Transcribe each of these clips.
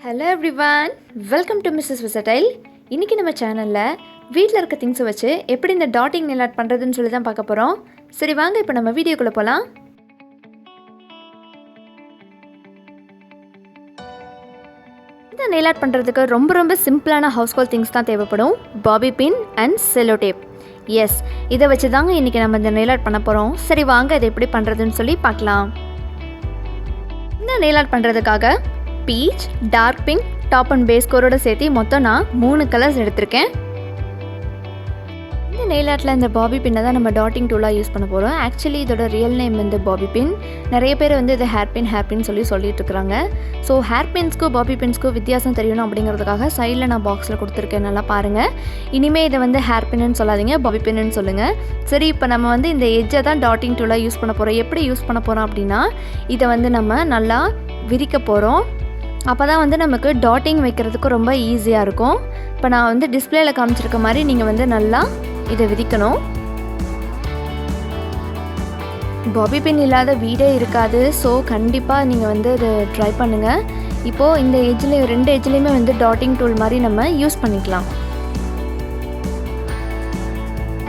Hello everyone, welcome to Mrs Versatile. இன்றைக்கி நம்ம சேனலில் வீட்டில் இருக்க திங்ஸை வச்சு எப்படி இந்த டாட்டிங் நெயில் ஆர்ட் பண்ணுறதுன்னு சொல்லி தான் பார்க்க போகிறோம். சரி வாங்க இப்போ நம்ம வீடியோக்குள்ளே போகலாம். இந்த நெயில் ஆர்ட் பண்ணுறதுக்கு ரொம்ப சிம்பிளான ஹவுஸ்ஹோல்ட் திங்ஸ் தான் தேவைப்படும். Bobby pin and sellotape. Yes, இதை வச்சு தாங்க இன்றைக்கி நம்ம இந்த நெயில் ஆர்ட் பண்ண போகிறோம். சரி வாங்க இதை எப்படி பண்ணுறதுன்னு சொல்லி பார்க்கலாம். இந்த நெயில் ஆர்ட் பண்ணுறதுக்காக peach, dark pink, top and base கோரோடு சேர்த்து மொத்தம் நான் 3 கலர்ஸ் எடுத்திருக்கேன். இந்த நெயில் ஆர்ட்டில் இந்த பாபி பின்னை தான் நம்ம டாட்டிங் டூலாக யூஸ் பண்ண போகிறோம். ஆக்சுவலி இதோட ரியல் நேம் வந்து பாபி பின். நிறைய பேர் வந்து இது ஹேர் பின் சொல்லிட்டு இருக்கிறாங்க. ஸோ ஹேர் பின்ஸ்க்கும் பாபி பின்ஸ்க்கும் வித்தியாசம் தெரியணும் அப்படிங்கிறதுக்காக சைடில் நான் பாக்ஸில் கொடுத்துருக்கேன், நல்லா பாருங்கள். இனிமேல் இதை வந்து ஹேர் பின்னு சொல்லாதீங்க, பாபி பின்னு சொல்லுங்கள். சரி, இப்போ நம்ம வந்து இந்த எட்ஜை தான் டாட்டிங் டூலாக யூஸ் பண்ண போகிறோம். எப்படி யூஸ் பண்ண போகிறோம் அப்படின்னா, இதை வந்து நம்ம நல்லா விரிக்க போகிறோம். அப்போ தான் வந்து நமக்கு டாட்டிங் வைக்கிறதுக்கு ரொம்ப ஈஸியாக இருக்கும். இப்போ நான் வந்து டிஸ்பிளேயில் காமிச்சிருக்க மாதிரி நீங்கள் வந்து நல்லா இதை விரிக்கணும். பாபி பின் இல்லாத வீடே இருக்காது. ஸோ கண்டிப்பாக நீங்கள் வந்து இதை ட்ரை பண்ணுங்கள். இப்போது இந்த எட்ஜ்லேயும் 2 எட்ஜ்லேயுமே வந்து டாட்டிங் டூல் மாதிரி நம்ம யூஸ் பண்ணிக்கலாம்.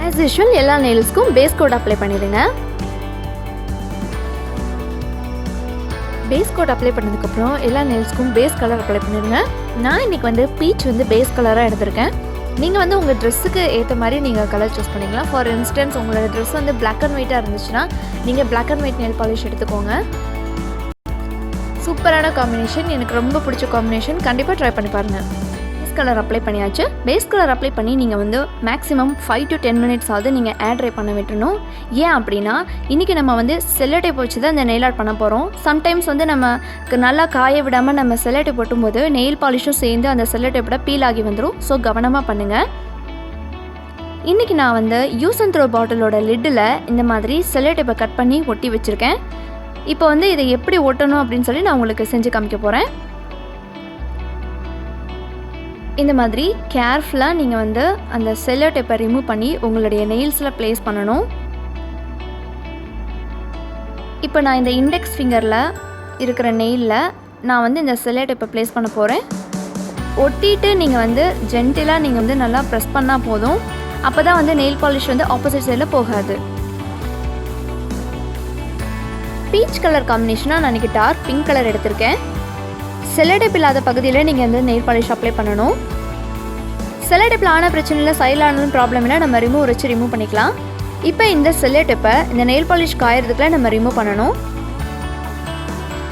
ஆஸ் யூஷுவல் எல்லா நெயில்ஸ்க்கும் பேஸ் கோட் அப்ளை பண்ணிடுங்க. பேஸ் கோட் அப்ளை பண்ணதுக்கப்புறம் எல்லா நெயில்ஸ்க்கும் பேஸ் கலர் அப்ளை பண்ணிடுங்க. நான் இன்றைக்கி வந்து பீச் வந்து பேஸ் கலராக எடுத்திருக்கேன். நீங்கள் வந்து உங்கள் ட்ரெஸ்ஸுக்கு ஏற்ற மாதிரி நீங்கள் கலர் சூஸ் பண்ணிக்கலாம். ஃபார் இன்ஸ்டன்ஸ் உங்களோட ட்ரெஸ் வந்து பிளாக் அண்ட் ஒயிட்டாக இருந்துச்சுன்னா நீங்கள் black and white nail polish எடுத்துக்கோங்க. சூப்பரான காம்பினேஷன், எனக்கு ரொம்ப பிடிச்ச காம்பினேஷன். கண்டிப்பாக ட்ரை பண்ணி பாருங்கள். பேஸ் கலர் அப்ளை பண்ணியாச்சு. பேஸ் கலர் அப்ளை பண்ணி நீங்கள் வந்து மேக்ஸிமம் 5 to 10 minutes ஆகுது நீங்கள் ஏர் ட்ரை பண்ண விட்டுணும். ஏன் அப்படின்னா, இன்றைக்கி நம்ம வந்து செல்லோடேப் வச்சு தான் இந்த நெயில் ஆர்ட் பண்ண போகிறோம். சம்டைம்ஸ் வந்து நமக்கு நல்லா காய விடாமல் நம்ம செல்லோடேப் ஒட்டும்போது நெயில் பாலிஷும் சேர்ந்து அந்த செல்லோடேப்போட பீல் ஆகி வந்துடும். ஸோ கவனமாக பண்ணுங்கள். இன்றைக்கி நான் வந்து யூஸ் அண்ட் த்ரோ பாட்டிலோட லிட்டில் இந்த மாதிரி செல்லோடேப்பை கட் பண்ணி ஒட்டி வச்சுருக்கேன். இப்போ வந்து இதை எப்படி ஒட்டணும் அப்படின்னு சொல்லி நான் உங்களுக்கு செஞ்சு காமிக்க போகிறேன். இந்த மாதிரி கேர்ஃபுல்லாக நீங்கள் வந்து அந்த செல்லோடேப்பை ரிமூவ் பண்ணி உங்களுடைய நெயில்ஸில் ப்ளேஸ் பண்ணணும். இப்போ நான் இந்த இண்டெக்ஸ் ஃபிங்கரில் இருக்கிற நெயிலில் நான் வந்து இந்த செல்லோடேப்பை ப்ளேஸ் பண்ண போகிறேன். ஒட்டிட்டு நீங்கள் வந்து ஜென்டிலாக நீங்கள் வந்து நல்லா ப்ரெஸ் பண்ணால் போதும். அப்போ தான் வந்து நெயில் பாலிஷ் வந்து ஆப்போசிட் சைடில் போகாது. பீச் கலர் காம்பினேஷனாக நான் இன்றைக்கி டார்க் பிங்க் கலர் எடுத்திருக்கேன். செல்லோடேப் இல்லாத பகுதியில் நீங்கள் வந்து நெயில் பாலிஷ் அப்ளை பண்ணணும். செல்லோடேப்பில் ஆன பிரச்சனை இல்லை, சைடில் ஆனாலும் ப்ராப்ளம் இல்லை, நம்ம ரிமூவ் பண்ணிக்கலாம். இப்போ இந்த செல்லோடேப்பை இந்த நெயில் பாலிஷ் காயறதுக்குள்ள நம்ம ரிமூவ் பண்ணணும்.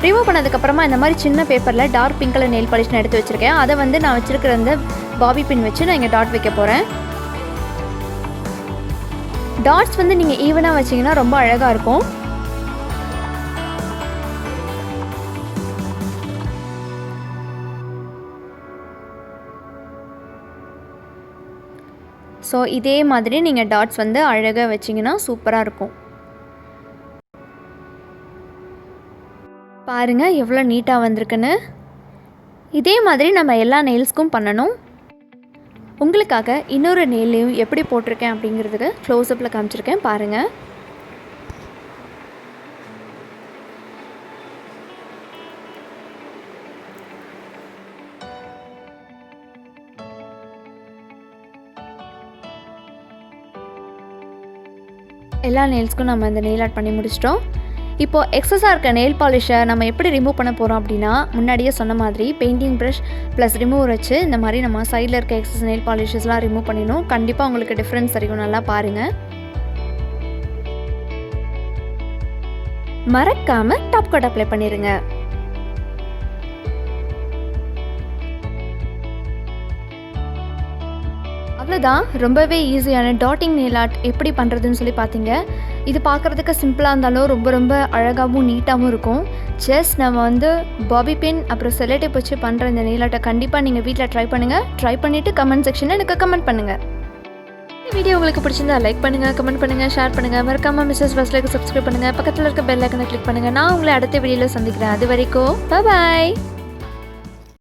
ரிமூவ் பண்ணதுக்கப்புறமா இந்த மாதிரி சின்ன பேப்பரில் dark pink colour nail polish நான் எடுத்து வச்சுருக்கேன். அதை வந்து நான் வச்சுருக்கிற இந்த பாபி பின் வச்சு நான் இங்கே டாட் வைக்க போகிறேன். டாட்ஸ் வந்து நீங்கள் ஈவனாக வச்சிங்கன்னா ரொம்ப அழகாக இருக்கும். ஸோ இதே மாதிரி நீங்கள் டாட்ஸ் வந்து அழகாக வச்சிங்கன்னா சூப்பராக இருக்கும். பாருங்கள் எவ்வளோ நீட்டாக வந்திருக்குன்னு. இதே மாதிரி நம்ம எல்லா நெயில்ஸ்க்கும் பண்ணணும். உங்களுக்காக இன்னொரு நெயிலையும் எப்படி போட்டிருக்கேன் அப்படிங்கிறதுக்கு க்ளோஸ்அப்பில் காமிச்சிருக்கேன், பாருங்கள். எல்லா நெயில்ஸ்க்கும் நம்ம இந்த நெயில் ஆர்ட் பண்ணி முடிச்சிட்டோம். இப்போது எக்ஸஸாக இருக்க நெயில் பாலிஷை நம்ம எப்படி ரிமூவ் பண்ண போகிறோம் அப்படின்னா, முன்னாடியே சொன்ன மாதிரி பெயிண்டிங் ப்ரஷ் ப்ளஸ் ரிமூவர் வச்சு இந்த மாதிரி நம்ம சைடில் இருக்க எக்ஸஸ் நெயில் பாலிஷஸ்லாம் ரிமூவ் பண்ணிடணும். கண்டிப்பாக உங்களுக்கு டிஃப்ரென்ஸ் தெரியும், நல்லா பாருங்கள். மறக்காமல் டாப் கோட் அப்ளை பண்ணிடுங்க. அவ்வளோதான், ரொம்பவே ஈஸியான டாட்டிங் நெயில் ஆர்ட் எப்படி பண்ணுறதுன்னு சொல்லி பார்த்தீங்க. இது பார்க்குறதுக்கு சிம்பிளாக இருந்தாலும் ரொம்ப அழகாகவும் நீட்டாகவும் இருக்கும். ஜஸ்ட் நம்ம வந்து பாபி பின் அப்புறம் செல்லோடேப் வச்சு பண்ணுற இந்த நெயில் ஆர்ட்டை கண்டிப்பாக நீங்கள் வீட்டில் ட்ரை பண்ணுங்கள். ட்ரை பண்ணிவிட்டு கமெண்ட் செக்ஷனில் எனக்கு கமெண்ட் பண்ணுங்கள். இந்த வீடியோ உங்களுக்கு பிடிச்சிருந்தா லைக் பண்ணுங்கள், கமெண்ட் பண்ணுங்கள், ஷேர் பண்ணுங்கள். மறக்காமல் மிஸ்ஸஸ் வெர்சடைலுக்கு சப்ஸ்கிரைப் பண்ணுங்கள். பக்கத்தில் இருக்க பெல் ஐக்கனை கிளிக் பண்ணுங்கள். நான் உங்களை அடுத்த வீடியோவில் சந்திக்கிறேன். அது வரைக்கும் பாய்.